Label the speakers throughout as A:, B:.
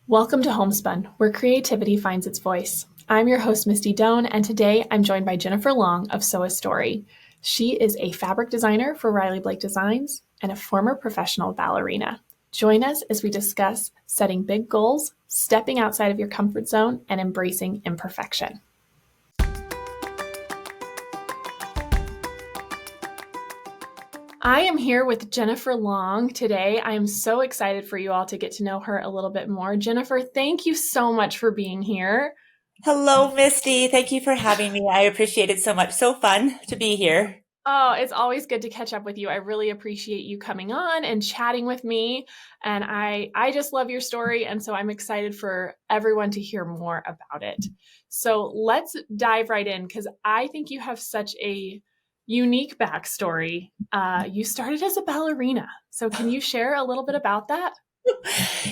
A: Welcome to Homespun, where creativity finds its voice. I'm your host, Misty Doan, and today I'm joined by Jennifer Long of Sew a Story. She is a fabric designer for Riley Blake Designs and a former professional ballerina. Join us as we discuss setting big goals, stepping outside of your comfort zone, and embracing imperfection. I am here with Jennifer Long today. I am so excited for you all to get to know her a little bit more. Jennifer, thank you so much for being here.
B: Hello, Misty. Thank you for having me. I appreciate it so much. So fun to be here.
A: Oh, it's always good to catch up with you. I really appreciate you coming on and chatting with me. And I just love your story. And so I'm excited for everyone to hear more about it. So let's dive right in because I think you have such a unique backstory. You started as a ballerina. So can you share a little bit about that?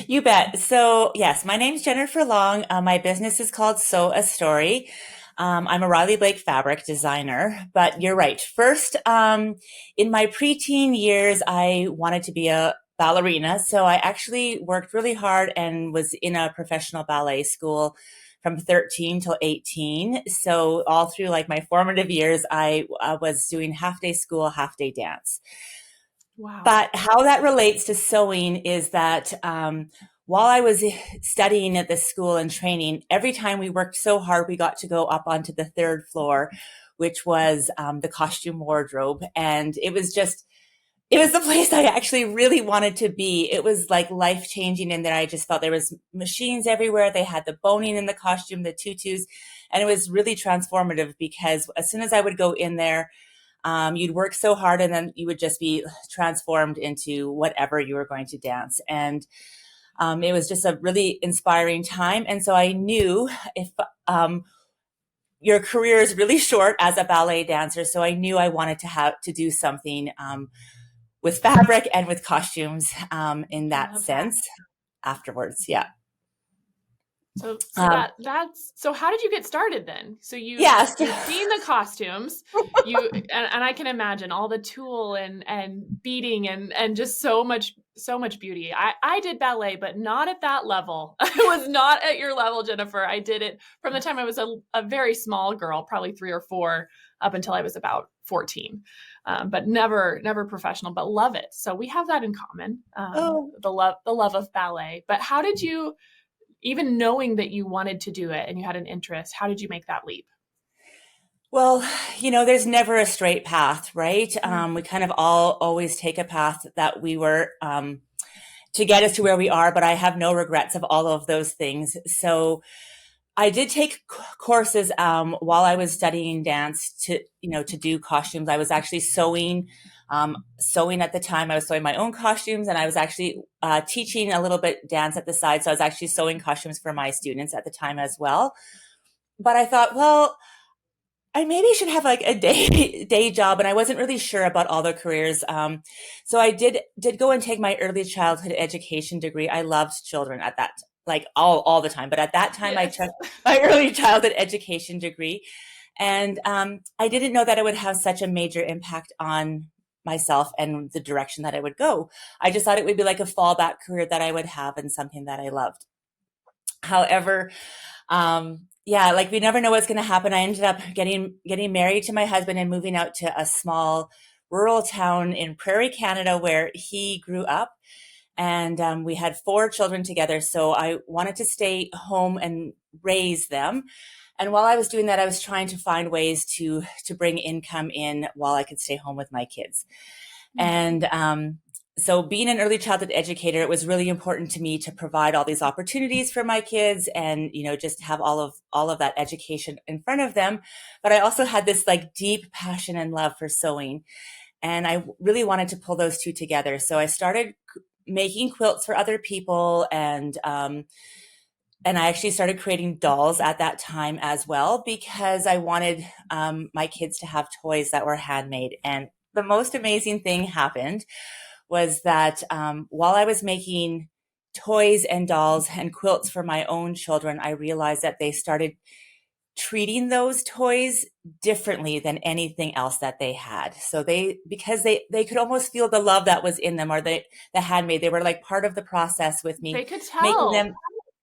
B: You bet. So, yes, my name's Jennifer Long. My business is called Sew a Story. I'm a Riley Blake fabric designer, but you're right. First, in my preteen years, I wanted to be a ballerina. So I actually worked really hard and was in a professional ballet school from 13 till 18. So all through like my formative years, I was doing half day school, half day dance.
A: Wow.
B: But how that relates to sewing is that while I was studying at this school and training, every time we worked so hard, we got to go up onto the third floor, which was the costume wardrobe. And it was the place I actually really wanted to be. It was like life changing in there. I just felt there was machines everywhere. They had the boning in the costume, the tutus, and it was really transformative because as soon as I would go in there, you'd work so hard and then you would just be transformed into whatever you were going to dance. And it was just a really inspiring time. And so I knew if your career is really short as a ballet dancer, so I knew I wanted to have to do something with fabric and with costumes in
A: I
B: that
A: love that.
B: sense afterwards. Yeah.
A: So
B: Um,
A: that's so how did you get started then? So
B: yes.
A: you'd seen the costumes, and I can imagine all the tulle and beading and just so much beauty. I did ballet, but not at that level. I was not at your level, Jennifer. I did it from the time I was a very small girl, probably 3 or 4, up until I was about 14. But never professional, but love it. So we have that in common.
B: Oh,
A: The love of ballet. But how did you, even knowing that you wanted to do it and you had an interest, how did you make that leap?
B: well, there's never a straight path, right?
A: Mm.
B: We kind of all always take a path that we were to get us to where we are, but I have no regrets of all of those things. So I did take courses while I was studying dance to do costumes. I was actually sewing at the time. I was sewing my own costumes, and I was actually teaching a little bit dance at the side. So I was actually sewing costumes for my students at the time as well. But I thought, well, I maybe should have like a day job, and I wasn't really sure about all the careers. So I did go and take my early childhood education degree. I loved children at that, like all the time, but at that time I
A: Yes.
B: took my early childhood education degree, and I didn't know that it would have such a major impact on myself and the direction that I would go. I just thought it would be like a fallback career that I would have and something that I loved. However, yeah, like we never know what's going to happen. I ended up getting married to my husband and moving out to a small rural town in Prairie, Canada, where he grew up. And we had 4 children together. So I wanted to stay home and raise them. And while I was doing that, I was trying to find ways to bring income in while I could stay home with my kids. And so being an early childhood educator, it was really important to me to provide all these opportunities for my kids and, just have all of that education in front of them. But I also had this like deep passion and love for sewing. And I really wanted to pull those two together. So I started making quilts for other people, and I actually started creating dolls at that time as well because I wanted my kids to have toys that were handmade. And the most amazing thing happened was that while I was making toys and dolls and quilts for my own children, I realized that they started treating those toys differently than anything else that they had. So because they could almost feel the love that was in them, or the handmade, they were like part of the process with me
A: They could
B: making them.
A: tell.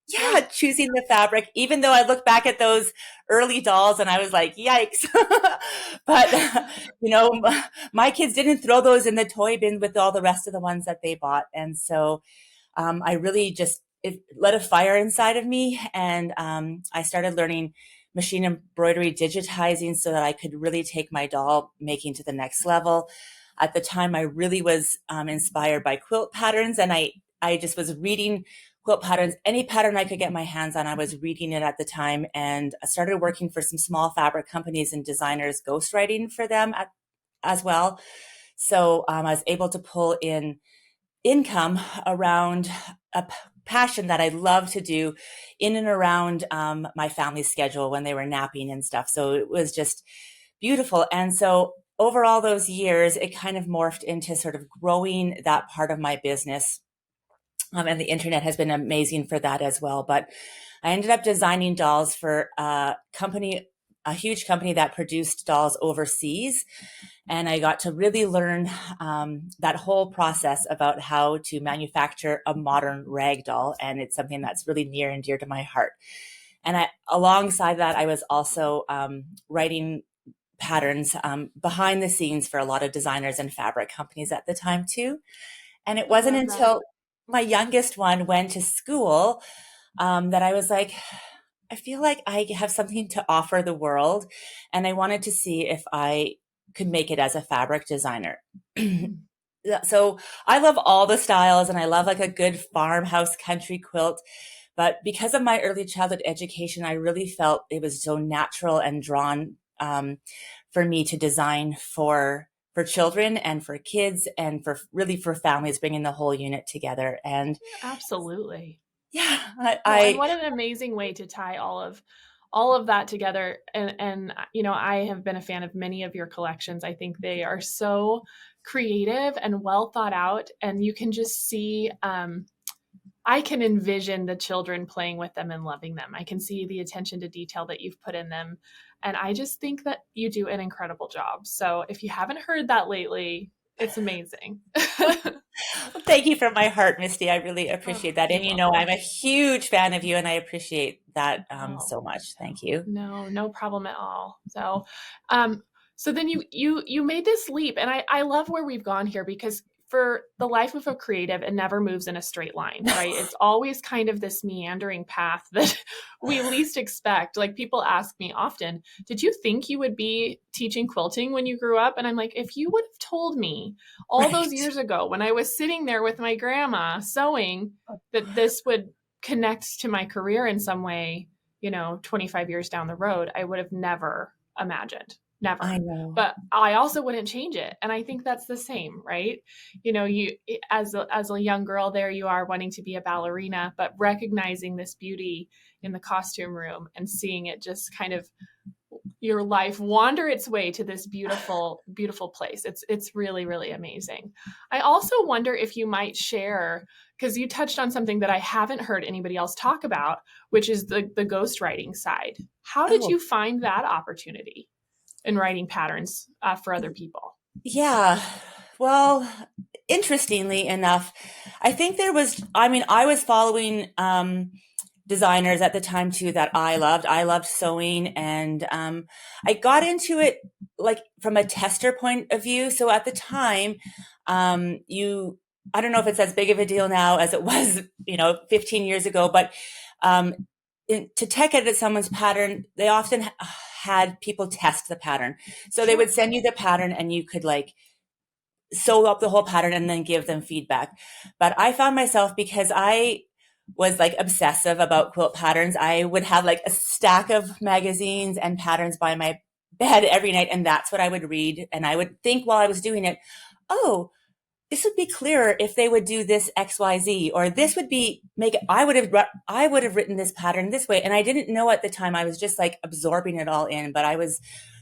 B: yeah, choosing the fabric, even though I look back at those early dolls and I was like, yikes. But, you know, my kids didn't throw those in the toy bin with all the rest of the ones that they bought. And so I really just, it lit a fire inside of me. And I started learning machine embroidery, digitizing so that I could really take my doll making to the next level. At the time, I really was inspired by quilt patterns, and I just was reading quilt patterns. Any pattern I could get my hands on, I was reading it at the time, and I started working for some small fabric companies and designers, ghostwriting for them as well. So I was able to pull in income around a passion that I love to do in and around my family's schedule when they were napping and stuff. So it was just beautiful. And so over all those years, it kind of morphed into sort of growing that part of my business. And the internet has been amazing for that as well. But I ended up designing dolls for a company, a huge company that produced dolls overseas. And I got to really learn that whole process about how to manufacture a modern rag doll. And it's something that's really near and dear to my heart. And alongside that, I was also writing patterns behind the scenes for a lot of designers and fabric companies at the time too. And it
A: I
B: wasn't
A: love that.
B: until my youngest one went to school that I was like, I feel like I have something to offer the world. And I wanted to see if I could make it as a fabric designer.
A: Mm.
B: So I love all the styles and I love like a good farmhouse country quilt. But because of my early childhood education, I really felt it was so natural and drawn for me to design for children and for kids and for really for families, bringing the whole unit together. And
A: Absolutely.
B: yeah,
A: Well, and what an amazing way to tie all of that together. And you know, I have been a fan of many of your collections. I think they are so creative and well thought out, and you can just see I can envision the children playing with them and loving them. I can see the attention to detail that you've put in them. And I just think that you do an incredible job. So if you haven't heard that lately, it's amazing.
B: well, thank you from my heart, Misty. I really
A: Oh,
B: appreciate that.
A: you're
B: And you know, I'm
A: welcome.
B: a huge fan of you and I appreciate that
A: Oh,
B: so much. Thank you.
A: no, no problem at all. Um, so then you made this leap, and I love where we've gone here because for the life of a creative, it never moves in a straight line, right? It's always kind of this meandering path that we least expect. Like people ask me often, "Did you think you would be teaching quilting when you grew up?" And I'm like, "If you would have told me all those
B: Right.
A: years ago when I was sitting there with my grandma sewing that this would connect to my career in some way." 25 years down the road, I would have never imagined,
B: I
A: never.
B: know.
A: But I also wouldn't change it. And I think that's the same, right? You as a young girl, there you are wanting to be a ballerina, but recognizing this beauty in the costume room and seeing it just kind of your life wander its way to this beautiful beautiful place. It's really really amazing. I also wonder if you might share, because you touched on something that I haven't heard anybody else talk about, which is the ghostwriting side. How did
B: Oh,
A: you find that opportunity in writing patterns for other people?
B: yeah. Well, interestingly enough, I think there was, I mean, I was following designers at the time too that I loved. I loved sewing and I got into it like from a tester point of view. So at the time, I don't know if it's as big of a deal now as it was, 15 years ago, but um, to tech edit someone's pattern, they often had people test the pattern. So they would
A: Sure.
B: send you the pattern and you could like sew up the whole pattern and then give them feedback. But I found myself, because I was like obsessive about quilt patterns, I would have like a stack of magazines and patterns by my bed every night. And that's what I would read. And I would think while I was doing it, oh, this would be clearer if they would do this XYZ, or this would be make it, I would have written this pattern this way. And I didn't know at the time. I was just like absorbing it all in, but I was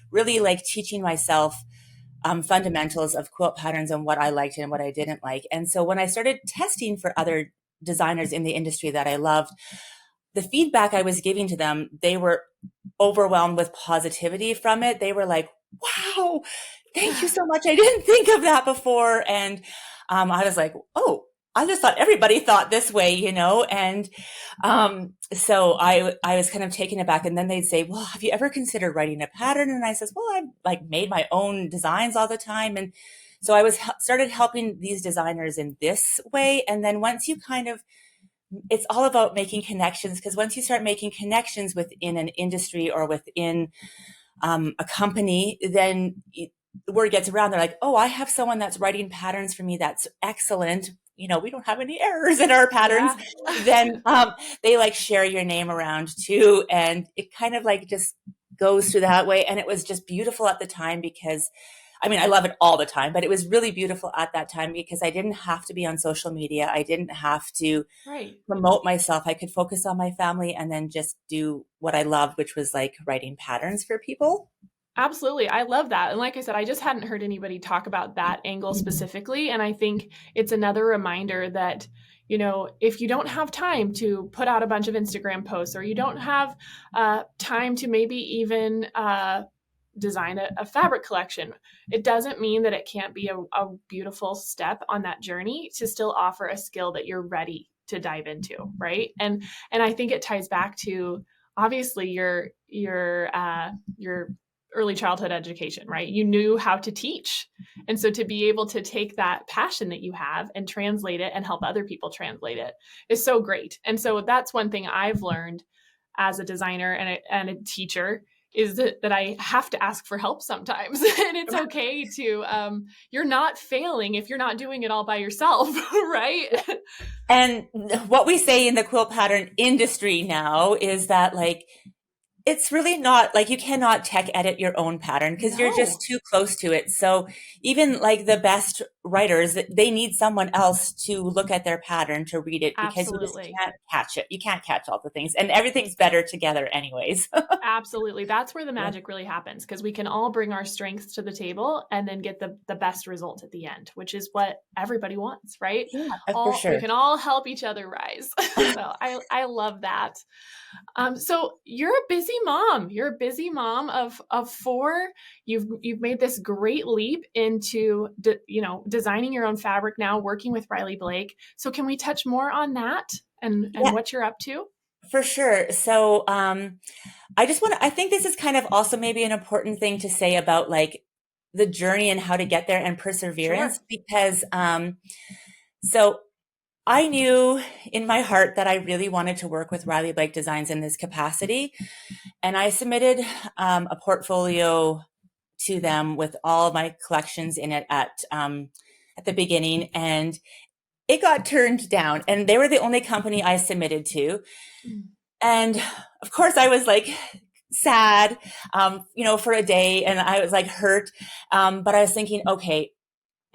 B: really like teaching myself fundamentals of quilt patterns and what I liked and what I didn't like. And so when I started testing for other designers in the industry that I loved, the feedback I was giving to them, they were overwhelmed with positivity from it. They were like, wow, thank you so much. I didn't think of that before. And I was like, oh, I just thought everybody thought this way, and so I was kind of taken aback. And then they'd say, well, have you ever considered writing a pattern? And I says, well, I've like made my own designs all the time. And so I was started helping these designers in this way. And then once you kind of, it's all about making connections, because once you start making connections within an industry or within a company, then the word gets around. They're like, oh, I have someone that's writing patterns for me. That's excellent. We don't have any errors in our patterns.
A: Yeah.
B: Then they like share your name around too. And it kind of like just goes through that way. And it was just beautiful at the time because I mean, I love it all the time, but it was really beautiful at that time because I didn't have to be on social media. I didn't have to
A: Right.
B: promote myself. I could focus on my family and then just do what I loved, which was like writing patterns for people.
A: Absolutely. I love that. And like I said, I just hadn't heard anybody talk about that angle specifically. And I think it's another reminder that, if you don't have time to put out a bunch of Instagram posts, or you don't have time to maybe even design a fabric collection, it doesn't mean that it can't be a beautiful step on that journey to still offer a skill that you're ready to dive into. Right. And I think it ties back to obviously your early childhood education, right? You knew how to teach. And so to be able to take that passion that you have and translate it and help other people translate it is so great. And so that's one thing I've learned as a designer and a teacher is that I have to ask for help sometimes. And it's okay to, you're not failing if you're not doing it all by yourself, right?
B: And what we say in the quilt pattern industry now is that like, it's really not like you cannot tech edit your own pattern because you're just too close to it. So even like the best writers, they need someone else to look at their pattern to read it because you just
A: Absolutely.
B: can't catch it. You can't catch all the things, and everything's better together anyways.
A: Absolutely. That's where the
B: Yeah.
A: magic really happens because we can all bring our strengths to the table and then get the best result at the end, which is what everybody wants, right?
B: Yeah, for
A: All we
B: sure.
A: can all help each other rise. So I love that. So you're a busy mom. You're a busy mom of four. You've made this great leap into designing your own fabric now, working with Riley Blake. So can we touch more on that and
B: Yeah,
A: what you're up to?
B: for sure. So I think this is kind of also maybe an important thing to say about like the journey and how to get there and perseverance
A: Sure.
B: because so I knew in my heart that I really wanted to work with Riley Blake Designs in this capacity. And I submitted a portfolio to them with all of my collections in it at the beginning. And it got turned down. And they were the only company I submitted to. And of course, I was like sad, for a day. And I was like hurt. But I was thinking, okay,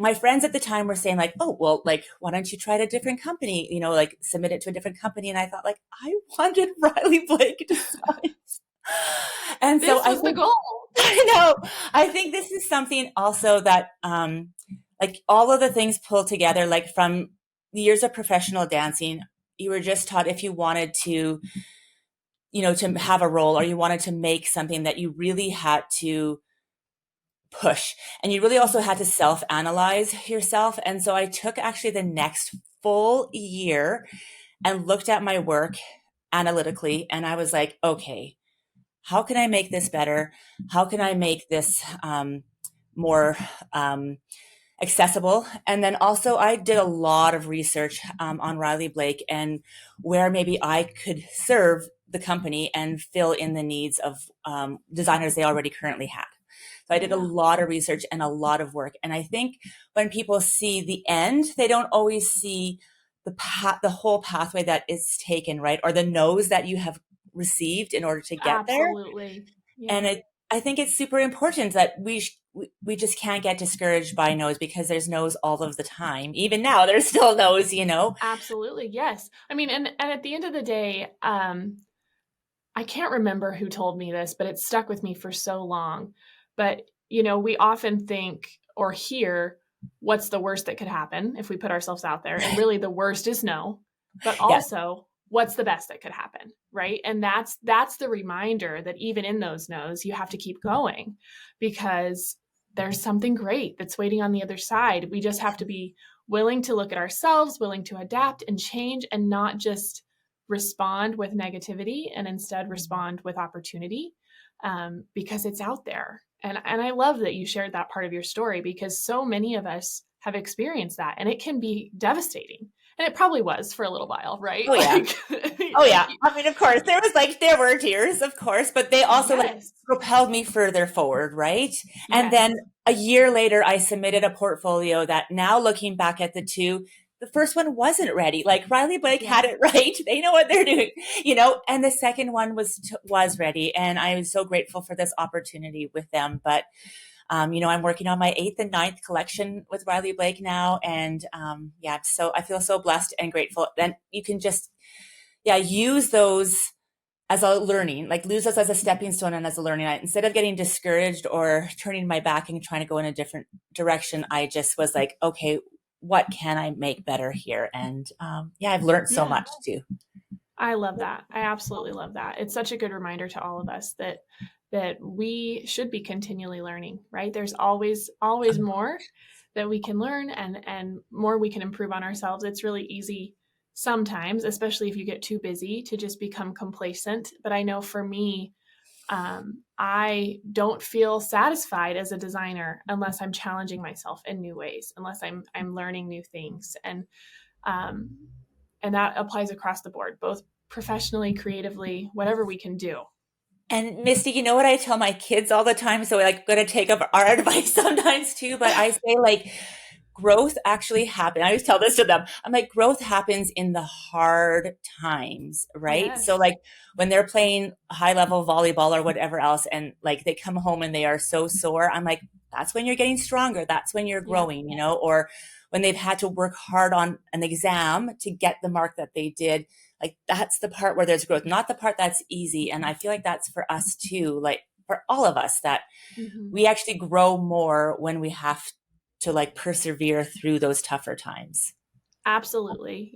B: my friends at the time were saying like, oh, well, like, why don't you try a different company, like submit it to a different company. And I thought like, I wanted Riley Blake Designs. And so
A: This was the goal.
B: I think this is something also that, like all of the things pulled together, like from the years of professional dancing, you were just taught if you wanted to, to have a role or you wanted to make something that you really had to push and you really also had to self-analyze yourself. And so I took actually the next full year and looked at my work analytically and I was like, okay, how can I make this better? How can I make this more accessible? And then also I did a lot of research on Riley Blake and where maybe I could serve the company and fill in the needs of designers they already currently had. So I did a lot of research and a lot of work. And I think when people see the end, they don't always see the whole pathway that is taken, right? Or the no's that you have received in order to get there.
A: Absolutely. Yeah.
B: And I think it's super important that we just can't get discouraged by no's because there's no's all of the time. Even now, there's still no's,
A: Absolutely. Yes. I mean, and at the end of the day, I can't remember who told me this, but it stuck with me for so long. But, we often think or hear what's the worst that could happen if we put ourselves out there. And really the worst is no, but also what's the best that could happen, right? And that's the reminder that even in those no's, you have to keep going because there's something great that's waiting on the other side. We just have to be willing to look at ourselves, willing to adapt and change, and not just respond with negativity, and instead respond with opportunity, because it's out there. And I love that you shared that part of your story, because so many of us have experienced that, and it can be devastating. And it probably was for a little while, right?
B: Oh yeah.
A: Like,
B: Oh
A: like,
B: yeah. I mean, of course, there were tears, of course, but they also like
A: yes,
B: propelled me further forward, right? And then
A: yes,
B: a year later, I submitted a portfolio that now looking back at the two, the first one wasn't ready. Like Riley Blake had
A: yeah,
B: it right. They know what they're doing, you know, and the second one was ready. And I was so grateful for this opportunity with them. But you know, I'm working on my 8th and 9th collection with Riley Blake now. And yeah, so I feel so blessed and grateful. And you can just, yeah, use those as a learning, like lose those as a stepping stone and as a learning. Instead of getting discouraged or turning my back and trying to go in a different direction, I just was like, okay, what can I make better here? And yeah, I've learned so
A: yeah.
B: much too.
A: I love that. I absolutely love that. It's such a good reminder to all of us that we should be continually learning, right? There's always more that we can learn, and more we can improve on ourselves. It's really easy sometimes, especially if you get too busy, to just become complacent. But I know for me, I don't feel satisfied as a designer unless I'm challenging myself in new ways, unless I'm learning new things. Um, and that applies across the board, both professionally, creatively, whatever we can do.
B: And Misty, you know what I tell my kids all the time? So like going to take up our advice sometimes too, but I say like growth actually happens. I always tell this to them. I'm like, growth happens in the hard times, right? So
A: Yes.
B: like when they're playing high level volleyball or whatever else, and like they come home and they are so sore, I'm like, that's when you're getting stronger. That's when you're
A: Yep.
B: growing, you know, or when they've had to work hard on an exam to get the mark that they did. Like that's the part where there's growth, not the part that's easy. And I feel like that's for us too, like for all of us, that
A: Mm-hmm.
B: we actually grow more when we have to like persevere through those tougher times.
A: Absolutely.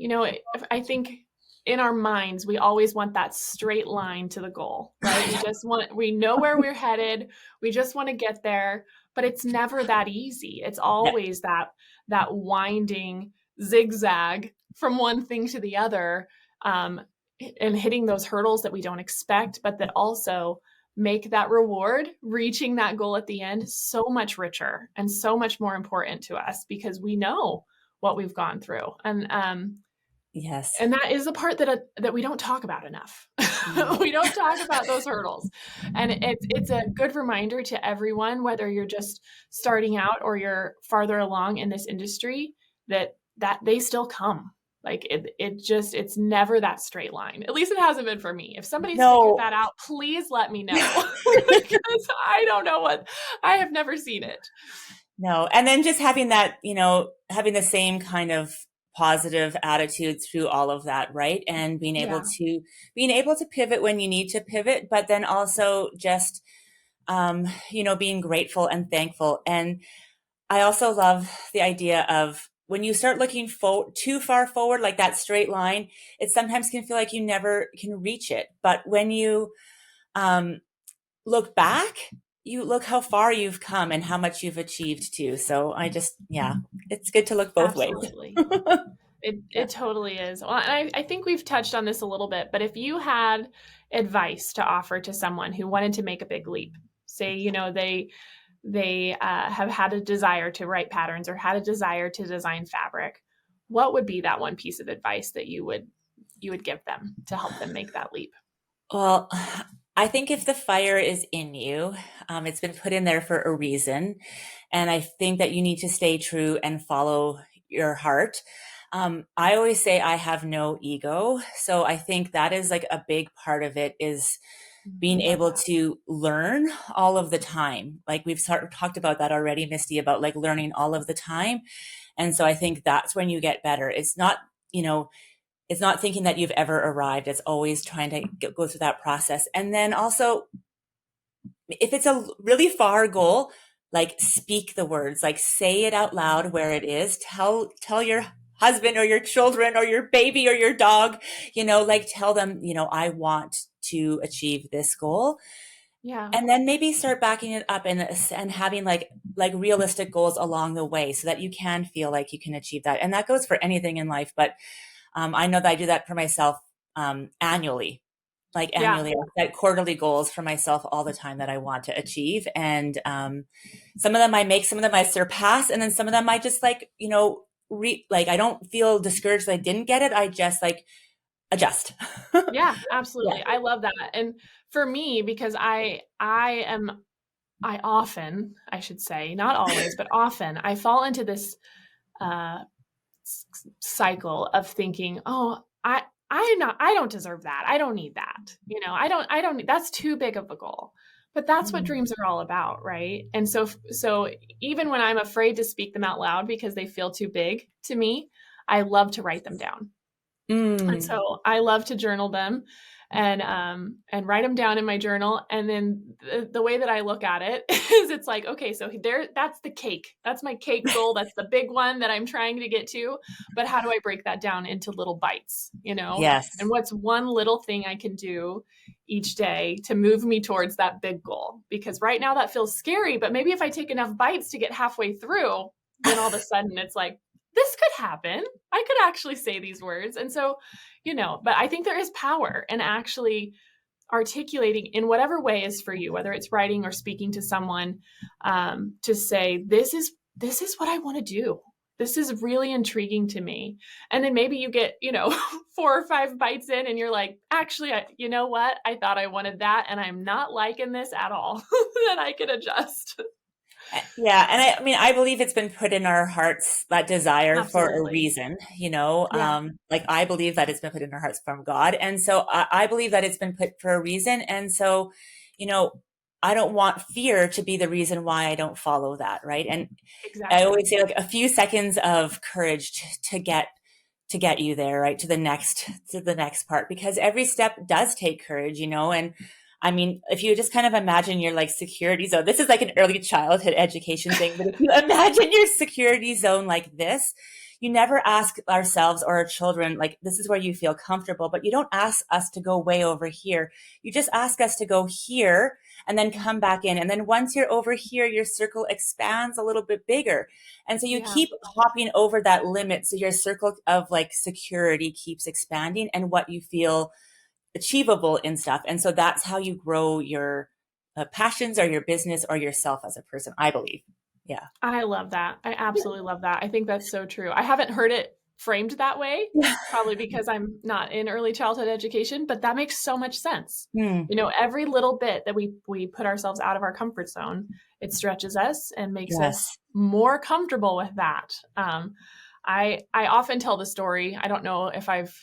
A: I think in our minds, we always want that straight line to the goal, right? We know where we're headed. We just want to get there, but it's never that easy. It's
B: Yeah.
A: always that winding zigzag from one thing to the other, um, and hitting those hurdles that we don't expect, but that also make that reward, reaching that goal at the end, so much richer and so much more important to us, because we know what we've gone through.
B: Yes.
A: And that is the part that we don't talk about enough. We don't talk about those hurdles. And it's a good reminder to everyone, whether you're just starting out or you're farther along in this industry, that they still come. Like it's never that straight line. At least it hasn't been for me. If somebody's figured
B: No.
A: that out, please let me know. Because I don't know I have never seen it.
B: No. And then just having that, you know, having the same kind of positive attitude through all of that, right? And
A: Yeah.
B: being able to pivot when you need to pivot, but then also just you know, being grateful and thankful. And I also love the idea of when you start looking too far forward, like that straight line, it sometimes can feel like you never can reach it. But when you um, look back, you look how far you've come and how much you've achieved too. So I just, yeah, it's good to look both ways.
A: Absolutely. It
B: Yeah.
A: it totally is. Well, I think we've touched on this a little bit, but if you had advice to offer to someone who wanted to make a big leap, say, they have had a desire to write patterns or had a desire to design fabric, what would be that one piece of advice that you would give them to help them make that leap?
B: Well, I think if the fire is in you, it's been put in there for a reason. And I think that you need to stay true and follow your heart. I always say I have no ego. So I think that is like a big part of it is being
A: Love
B: able
A: that.
B: to learn all of the time. Like we've talked about that already, Misty, about like learning all of the time. And so I think that's when you get better. It's not, you know, it's not thinking that you've ever arrived. It's always trying to go through that process. And then also, if it's a really far goal, like speak the words, like say it out loud where it is. Tell your husband or your children or your baby or your dog, you know, like tell them, you know, I want to achieve this goal.
A: Yeah.
B: And then maybe start backing it up and having like realistic goals along the way so that you can feel like you can achieve that. And that goes for anything in life. But I know that I do that for myself annually. Like
A: Yeah.
B: annually, I set quarterly goals for myself all the time that I want to achieve. And some of them I make, some of them I surpass, and then some of them I just like, like I don't feel discouraged that I didn't get it. I just like adjust.
A: Yeah,
B: Yeah.
A: absolutely. I love that. And for me, because I often, I should say, not always, but often I fall into this uh cycle of thinking, "Oh, I don't deserve that. I don't need that. I don't that's too big of a goal." But that's what
B: Mm.
A: dreams are all about, right? And so even when I'm afraid to speak them out loud because they feel too big to me, I love to write them down. And
B: Mm.
A: so I love to journal them and write them down in my journal. And then the way that I look at it is it's like, okay, so there, that's the cake. That's my cake goal. That's the big one that I'm trying to get to. But how do I break that down into little bites,
B: Yes.
A: And what's one little thing I can do each day to move me towards that big goal? Because right now that feels scary, but maybe if I take enough bites to get halfway through, then all of a sudden it's like, this could happen. I could actually say these words. And so, but I think there is power in actually articulating in whatever way is for you, whether it's writing or speaking to someone, to say, this is what I want to do. This is really intriguing to me. And then maybe you get, 4 or 5 bites in and you're like, actually, you know what? I thought I wanted that and I'm not liking this at all. Then I can adjust.
B: Yeah, and I mean, I believe it's been put in our hearts, that desire, for a
A: Absolutely.
B: reason,
A: Yeah,
B: like I believe that it's been put in our hearts from God. And so I believe that it's been put for a reason. And so, you know, I don't want fear to be the reason why I don't follow that, right? And I
A: exactly.
B: always say like a few seconds of courage to get you there, right? To the next part, because every step does take courage, and I mean, if you just kind of imagine your like security zone, this is like an early childhood education thing, but if you imagine your security zone like this, you never ask ourselves or our children, like, this is where you feel comfortable, but you don't ask us to go way over here. You just ask us to go here and then come back in. And then once you're over here, your circle expands a little bit bigger. And so you
A: Yeah.
B: keep hopping over that limit. So your circle of like security keeps expanding and what you feel achievable in stuff. And so that's how you grow your passions or your business or yourself as a person, I believe. Yeah.
A: I love that. I absolutely love that. I think that's so true. I haven't heard it framed that way, probably because I'm not in early childhood education, but that makes so much sense.
B: Hmm.
A: Every little bit that we put ourselves out of our comfort zone, it stretches us and makes us
B: Yes.
A: more comfortable with that. I often tell the story. I don't know if I've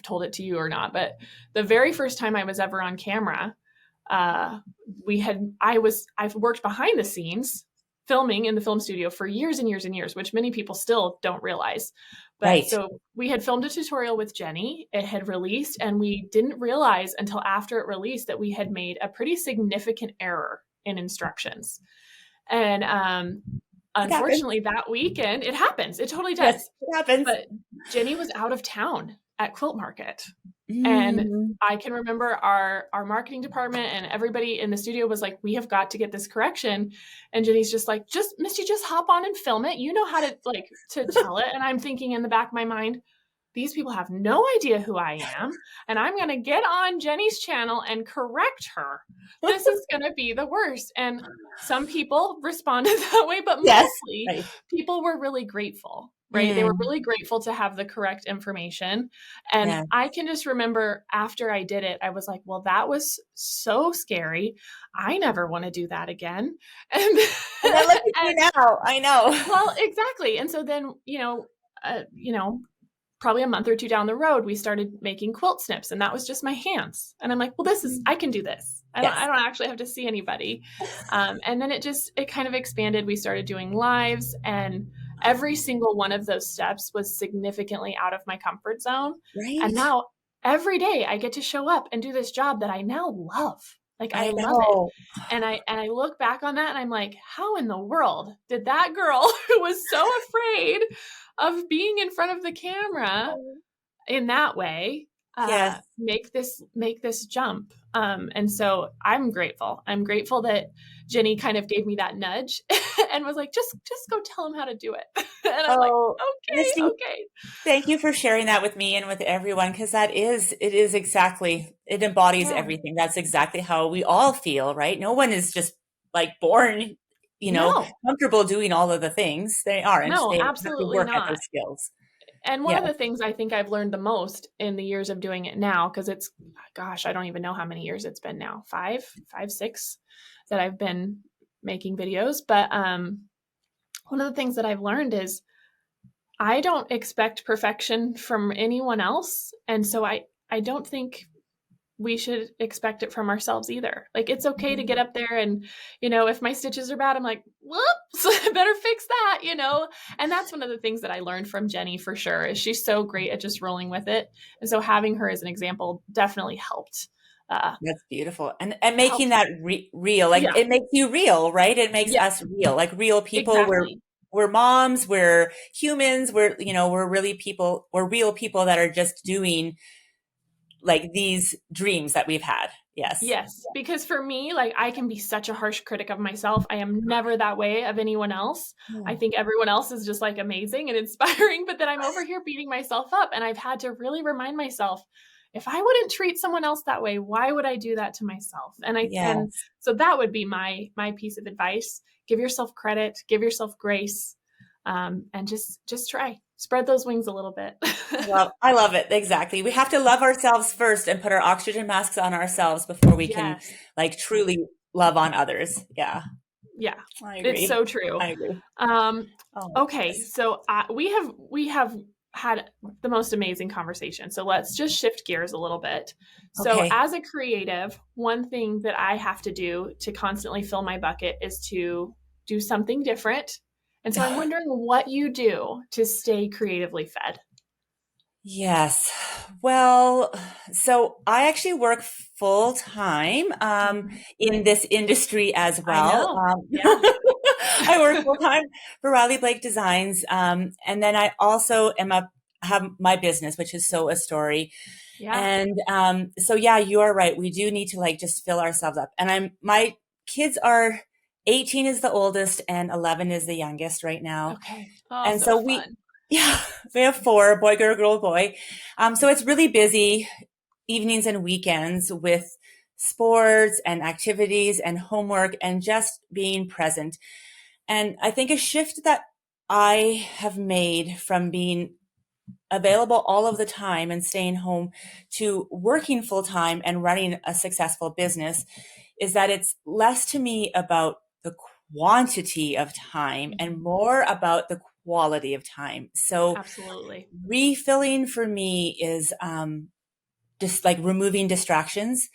A: told it to you or not, but the very first time I was ever on camera, I've worked behind the scenes filming in the film studio for years and years and years, which many people still don't realize. But
B: Right.
A: so we had filmed a tutorial with Jenny. It had released, and we didn't realize until after it released that we had made a pretty significant error in instructions. And
B: It happens.
A: unfortunately, that weekend, it happens. It totally
B: Yes,
A: does.
B: it happens.
A: But Jenny was out of town at Quilt Market. And
B: Mm.
A: I can remember our marketing department and everybody in the studio was like, we have got to get this correction. And Jenny's just like, just Misty, just hop on and film it. You know how to to tell it. And I'm thinking in the back of my mind, these people have no idea who I am. And I'm going to get on Jenny's channel and correct her. This is going to be the worst. And some people responded that way, but
B: Yes.
A: mostly
B: Right.
A: people were really grateful, right? They were
B: Mm.
A: really grateful to have the correct information. And
B: Yeah.
A: I can just remember after I did it, I was like, well, that was so scary. I never want to do that again. And,
B: And then look at you
A: and
B: now. I know.
A: well, exactly. And so then, probably a month or two down the road, we started making quilt snips, and that was just my hands. And I'm like, well, I can do this. I
B: Yes.
A: don't actually have to see anybody. And then it kind of expanded. We started doing lives, and every single one of those steps was significantly out of my comfort zone. And
B: Right.
A: now every day I get to show up and do this job that I now love. Like I
B: I
A: love it.
B: know.
A: And I look back on that and I'm like, how in the world did that girl who was so afraid of being in front of the camera in that way
B: Yes.
A: make this jump. And so I'm grateful. I'm grateful that Jenny kind of gave me that nudge and was like, just go tell him how to do it. And I'm like,
B: Oh,
A: okay,
B: Misty,
A: okay.
B: thank you for sharing that with me and with everyone, because it is exactly, it embodies
A: Yeah.
B: everything. That's exactly how we all feel, right? No one is just like born,
A: No,
B: comfortable doing all of the things. They aren't.
A: no,
B: They have to
A: absolutely
B: work at
A: not.
B: those skills.
A: And one
B: Yeah.
A: of the things I think I've learned the most in the years of doing it now, because it's, gosh, I don't even know how many years it's been now, five, six, that I've been making videos. But one of the things that I've learned is I don't expect perfection from anyone else. And so I don't think we should expect it from ourselves either. Like, it's okay to get up there and, if my stitches are bad, I'm like, whoops, I better fix that. And that's one of the things that I learned from Jenny for sure, is she's so great at just rolling with it. And so having her as an example definitely helped.
B: That's beautiful. And making
A: Helped.
B: that real, like
A: Yeah.
B: it makes you real, right? It makes
A: Yeah.
B: us real, like real people.
A: Exactly.
B: We're moms, we're humans, we're really people, we're real people that are just doing like these dreams that we've had. Yes.
A: Yes, because for me, like, I can be such a harsh critic of myself. I am never that way of anyone else. I
B: Yeah.
A: think everyone else is just like amazing and inspiring, but then I'm over here beating myself up. And I've had to really remind myself, if I wouldn't treat someone else that way, why would I do that to myself? And
B: Yes.
A: so that would be my piece of advice. Give yourself credit, give yourself grace, and just try. Spread those wings a little bit.
B: I love it. Exactly. We have to love ourselves first and put our oxygen masks on ourselves before we can
A: Yes.
B: like truly love on others. Yeah.
A: Yeah,
B: I
A: it's
B: agree.
A: so true.
B: I agree.
A: Um,
B: Oh,
A: okay,
B: yes.
A: so we have had the most amazing conversation. So let's just shift gears a little bit. So
B: Okay.
A: as a creative, one thing that I have to do to constantly fill my bucket is to do something different. And so I'm wondering what you do to stay creatively fed.
B: Yes. Well, so I actually work full time
A: Mhm.
B: in this industry as
A: I
B: well.
A: know. Yeah.
B: I work full time for Riley Blake Designs, and then I also have my business, which is So a Story.
A: Yeah.
B: And so yeah, you are right. We do need to like just fill ourselves up. And my kids are 18 is the oldest and 11 is the youngest right now.
A: Okay. Oh,
B: And
A: so
B: so
A: fun.
B: yeah, we have four, boy, girl, boy. So it's really busy evenings and weekends with sports and activities and homework and just being present. And I think a shift that I have made from being available all of the time and staying home to working full time and running a successful business is that it's less to me about the quantity of time and
A: Mhm.
B: more about the quality of time. So
A: Absolutely.
B: refilling for me is just like removing distractions,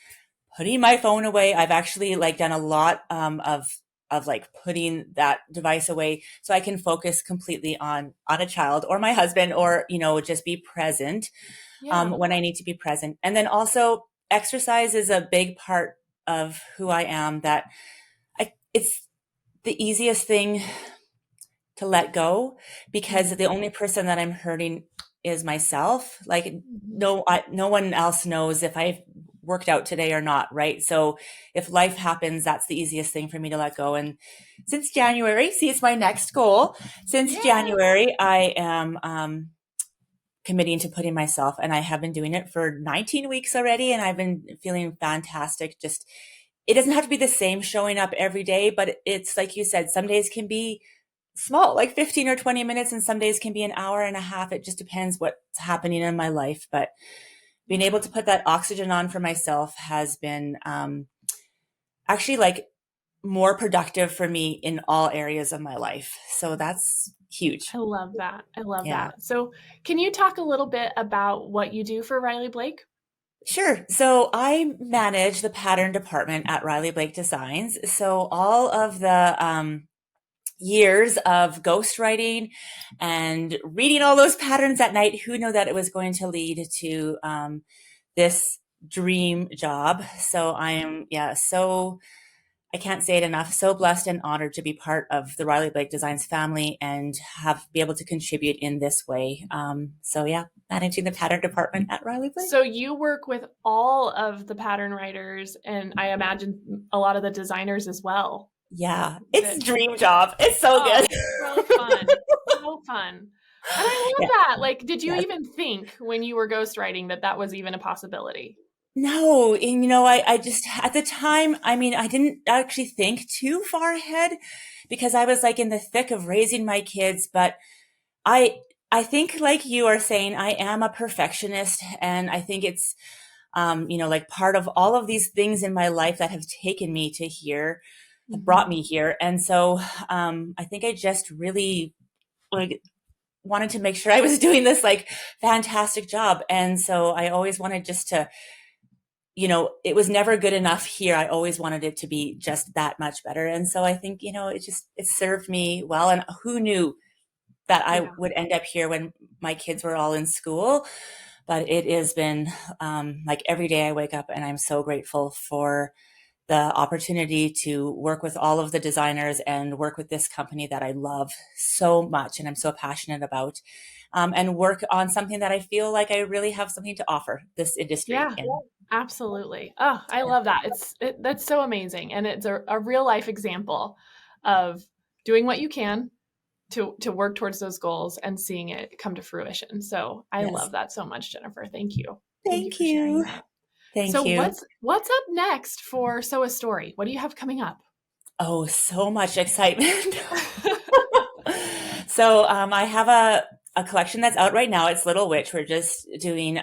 B: putting my phone away. I've actually like done a lot of like putting that device away so I can focus completely on a child or my husband, or just be present
A: Yeah.
B: when I need to be present. And then also exercise is a big part of who I am. It's the easiest thing to let go, because
A: Mhm.
B: the only person that I'm hurting is myself. Like
A: Mhm.
B: no one else knows if I've worked out today or not, right? So if life happens, that's the easiest thing for me to let go. And since January, see, it's my next goal. Since
A: Yes.
B: January, I am committing to putting myself, and I have been doing it for 19 weeks already, and I've been feeling fantastic. Just it doesn't have to be the same showing up every day, but it's like you said, some days can be small, like 15 or 20 minutes, and some days can be an hour and a half. It just depends what's happening in my life. But being able
A: Yeah.
B: to put that oxygen on for myself has been actually like more productive for me in all areas of my life. So that's huge.
A: I love that. I love
B: Yeah.
A: that. So, can you talk a little bit about what you do for Riley Blake?
B: Sure. So I manage the pattern department at Riley Blake Designs. So all of the years of ghostwriting and reading all those patterns at night, who knew that it was going to lead to this dream job? So I am, yeah, so I can't say it enough. So blessed and honored to be part of the Riley Blake Designs family and be able to contribute in this way. So yeah, managing the pattern department at Riley Blake.
A: So you work with all of the pattern writers, and I imagine a lot of the designers as well.
B: Yeah, it's
A: That
B: a dream job. It's so good.
A: so fun, so fun, and I love
B: Yeah.
A: that. Like, did you
B: Yes.
A: even think when you were ghostwriting that that was even a possibility?
B: No, and I just at the time, I mean, I didn't actually think too far ahead because I was like in the thick of raising my kids, but I I think like you are saying, I am a perfectionist and I think it's like part of all of these things in my life that have taken me to here, have brought
A: Mm-hmm.
B: me here. And so I think I just really like wanted to make sure I was doing this like fantastic job. And so I always wanted just to it was never good enough here. I always wanted it to be just that much better. And so I think, it served me well. And who knew that I
A: Yeah,
B: would end up here when my kids were all in school? But it has been like every day I wake up and I'm so grateful for the opportunity to work with all of the designers and work with this company that I love so much and I'm so passionate about, and work on something that I feel like I really have something to offer this industry.
A: yeah,
B: And
A: absolutely. Oh, I love that. That's so amazing, and it's a real life example of doing what you can to work towards those goals and seeing it come to fruition. So I
B: yes,
A: love that so much, Jennifer. Thank you. Thank you
B: thank
A: for sharing
B: you.
A: that. So
B: Thank you.
A: what's up next for Sew a Story? What do you have coming up?
B: Oh, so much excitement. So I have a collection that's out right now. It's Little Witch. We're just doing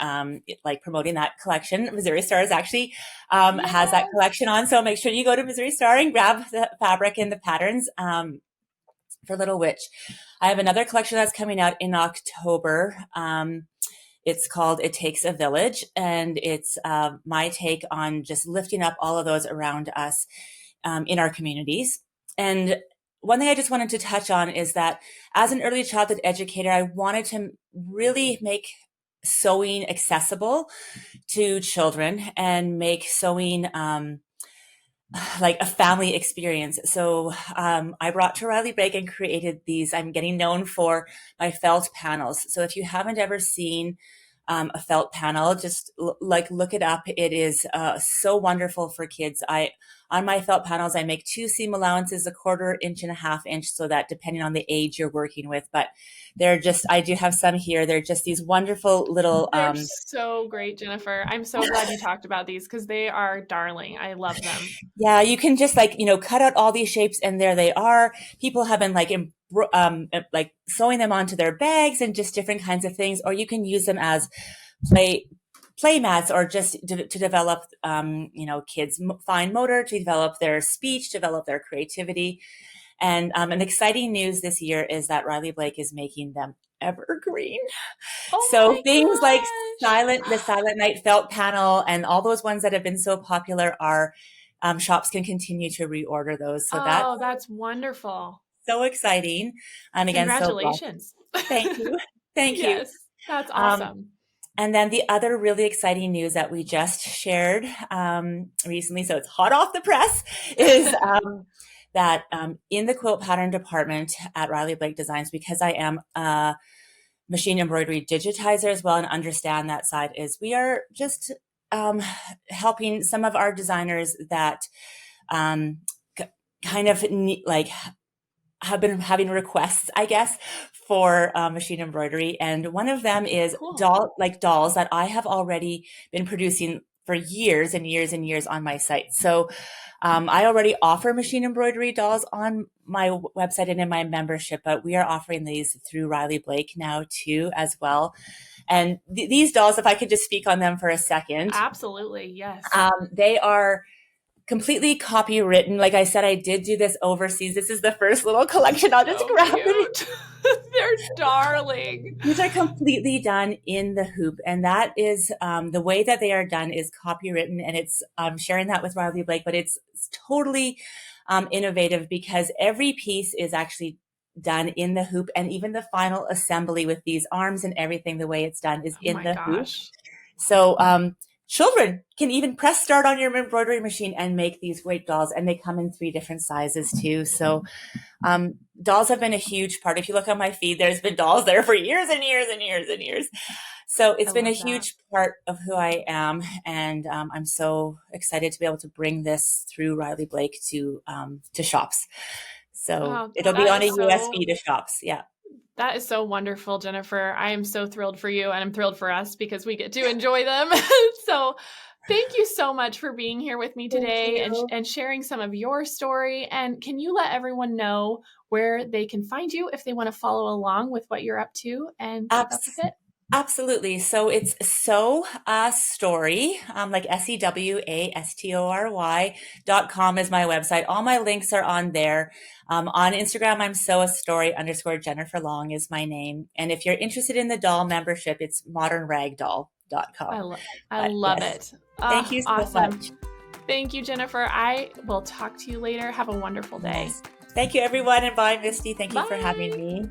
B: like promoting that collection. Missouri Star is actually has that
A: Yes.
B: collection on. So make sure you go to Missouri Star and grab the fabric and the patterns for Little Witch. I have another collection that's coming out in October. It's called It Takes a Village, and it's my take on just lifting up all of those around us in our communities. And one thing I just wanted to touch on is that as an early childhood educator, I wanted to really make sewing accessible to children and make sewing like a family experience. So I brought to Riley Blake and created these. I'm getting known for my felt panels. So if you haven't ever seen a felt panel, just like look it up. It is so wonderful for kids. On my felt panels, I make 2 seam allowances, 1/4 inch and 1/2 inch, so that depending on the age you're working with. But I do have some here. They're just these wonderful little
A: They're so great, Jennifer. I'm so glad you talked about these because they are darling. I love them.
B: Yeah, you can just like, cut out all these shapes and there they are. People have been like sewing them onto their bags and just different kinds of things, or you can use them as play mats or just to develop, kids' fine motor, to develop their speech, develop their creativity. And an exciting news this year is that Riley Blake is making them evergreen.
A: Oh
B: So
A: my
B: things like the
A: gosh.
B: Silent Night felt panel and all those ones that have been so popular are shops can continue to reorder those. So that's
A: Oh, that's wonderful.
B: so exciting. And again, so blessed.
A: Congratulations.
B: Thank you. Thank you.
A: Yes, that's
B: Um,
A: awesome.
B: and then the other really exciting news that we just shared recently, so it's hot off the press, is that in the quilt pattern department at Riley Blake Designs, because I am a machine embroidery digitizer as well and understand that side, is we are just helping some of our designers that um, kind of like have been having requests, I guess, for machine embroidery. And one of them is
A: Cool.
B: dolls that I have already been producing for years and years and years on my site. So I already offer machine embroidery dolls on my website and in my membership, but we are offering these through Riley Blake now too, as well. And these dolls, if I could just speak on them for a second,
A: Absolutely. Yes.
B: they are completely copywritten. Like I said, I did do this overseas. This is the first little collection. I'll just
A: So
B: grab it.
A: cute. They're darling.
B: These are completely done in the hoop. And that is the way that they are done is copywritten. And it's sharing that with Riley Blake, but it's totally innovative because every piece is actually done in the hoop. And even the final assembly with these arms and everything, the way it's done is
A: Oh
B: in
A: my
B: the hoop.
A: gosh.
B: So children can even press start on your embroidery machine and make these great dolls. And they come in 3 different sizes too. So dolls have been a huge part. If you look on my feed, there's been dolls there for years and years and years and years. So it's been a huge part of who I am. And I'm so excited to be able to bring this through Riley Blake to shops. So it'll be on a USB to shops. Yeah.
A: That is so wonderful, Jennifer. I am so thrilled for you, and I'm thrilled for us because we get to enjoy them. So thank you so much for being here with me today and sharing some of your story. And can you let everyone know where they can find you if they want to follow along with what you're up to and keep up with it?
B: Absolutely. So it's Story, like SEWASTORY.com is my website. All my links are on there. On Instagram, I'm _Jennifer Long is my name. And if you're interested in the doll membership, it's modernragdoll.com.
A: I love it.
B: Thank you so much.
A: Thank you, Jennifer. I will talk to you later. Have a wonderful day.
B: Thank you, everyone. And bye, Misty. Thank you for having me.